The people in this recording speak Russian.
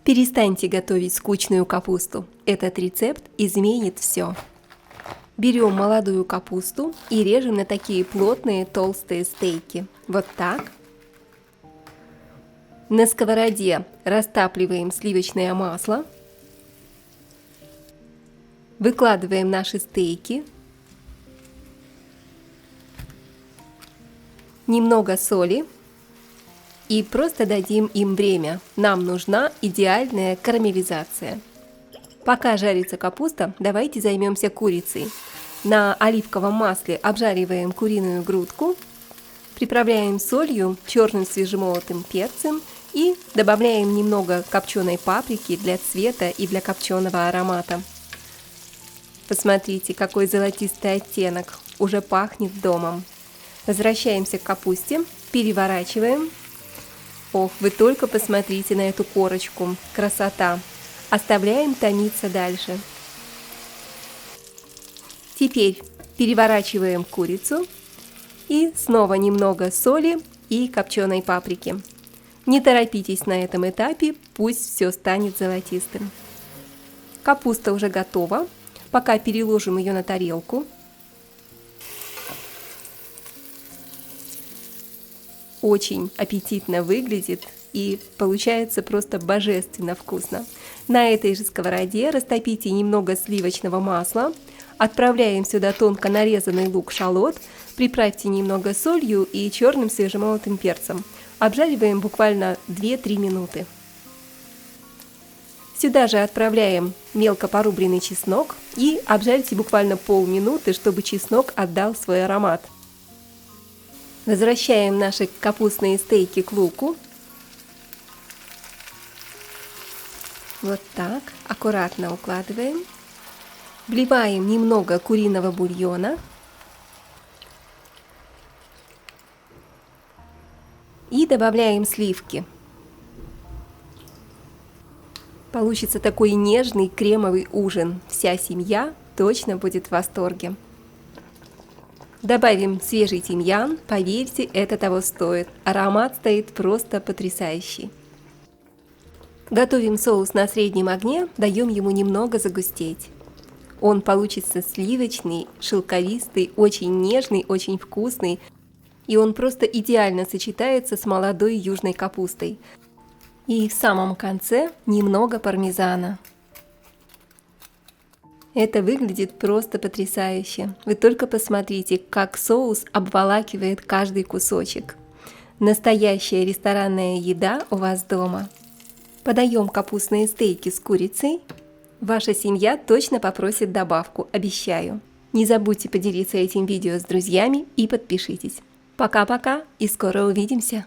Перестаньте готовить скучную капусту. Этот рецепт изменит все. Берем молодую капусту и режем на такие плотные толстые стейки. Вот так. На сковороде растапливаем сливочное масло. Выкладываем наши стейки. Немного соли. И просто дадим им время. Нам нужна идеальная карамелизация. Пока жарится капуста, давайте займемся курицей. На оливковом масле обжариваем куриную грудку, приправляем солью, черным свежемолотым перцем и добавляем немного копченой паприки для цвета и для копченого аромата. Посмотрите, какой золотистый оттенок, уже пахнет домом. Возвращаемся к капусте, переворачиваем. Ох, вы только посмотрите на эту корочку, красота! Оставляем томиться дальше. Теперь переворачиваем курицу и снова немного соли и копченой паприки. Не торопитесь на этом этапе, пусть все станет золотистым. Капуста уже готова, пока переложим ее на тарелку. Очень аппетитно выглядит и получается просто божественно вкусно. На этой же сковороде растопите немного сливочного масла, отправляем сюда тонко нарезанный лук-шалот, приправьте немного солью и черным свежемолотым перцем. Обжариваем буквально 2-3 минуты. Сюда же отправляем мелко порубленный чеснок и обжарьте буквально полминуты, чтобы чеснок отдал свой аромат. Возвращаем наши капустные стейки к луку. Вот так, аккуратно укладываем. Вливаем немного куриного бульона. И добавляем сливки. Получится такой нежный кремовый ужин. Вся семья точно будет в восторге. Добавим свежий тимьян, поверьте, это того стоит. Аромат стоит просто потрясающий. Готовим соус на среднем огне, даем ему немного загустеть. Он получится сливочный, шелковистый, очень нежный, очень вкусный. И он просто идеально сочетается с молодой южной капустой. И в самом конце немного пармезана. Это выглядит просто потрясающе. Вы только посмотрите, как соус обволакивает каждый кусочек. Настоящая ресторанная еда у вас дома. Подаем капустные стейки с курицей. Ваша семья точно попросит добавку, обещаю. Не забудьте поделиться этим видео с друзьями и подпишитесь. Пока-пока и скоро увидимся!